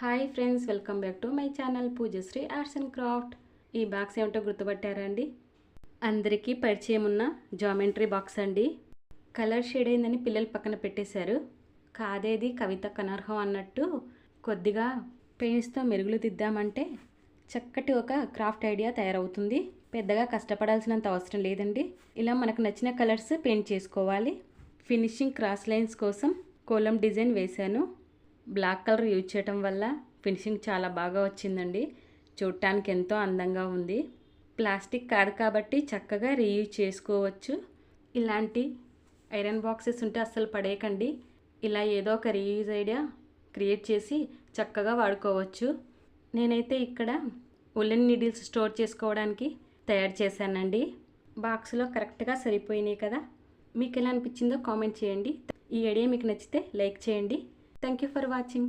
Hi friends, welcome back to my channel Poojasri arts and craft. ఈ box ఏమిటో గుర్తుపట్టారా అండి? అందరికీ పరిచయం ఉన్న జామెంట్రీ బాక్స్ అండి. కలర్ షేడ్ అయిందని పిల్లలు పక్కన పెట్టేశారు. కాదేది కవితకు అనర్హం అన్నట్టు కొద్దిగా పెయింట్స్తో మెరుగులు దిద్దామంటే చక్కటి ఒక క్రాఫ్ట్ ఐడియా తయారవుతుంది. పెద్దగా కష్టపడాల్సినంత అవసరం లేదండి. ఇలా మనకు నచ్చిన కలర్స్ పెయింట్ చేసుకోవాలి. ఫినిషింగ్ క్రాస్ లైన్స్ కోసం కోలం డిజైన్ వేశాను. బ్లాక్ కలర్ యూజ్ చేయటం వల్ల ఫినిషింగ్ చాలా బాగా వచ్చిందండి. చూడటానికి ఎంతో అందంగా ఉంది. ప్లాస్టిక్ కాదు కాబట్టి చక్కగా రీయూజ్ చేసుకోవచ్చు. ఇలాంటి ఐరన్ బాక్సెస్ ఉంటే అస్సలు పడేయకండి. ఇలా ఏదో ఒక రీయూజ్ ఐడియా క్రియేట్ చేసి చక్కగా వాడుకోవచ్చు. నేనైతే ఇక్కడ ఉలెన్ నీడిల్స్ స్టోర్ చేసుకోవడానికి తయారు చేశానండి. బాక్స్లో కరెక్ట్గా సరిపోయినాయి కదా. మీకు ఎలా అనిపించిందో కామెంట్ చేయండి. ఈ ఐడియా మీకు నచ్చితే లైక్ చేయండి. Thank you for watching.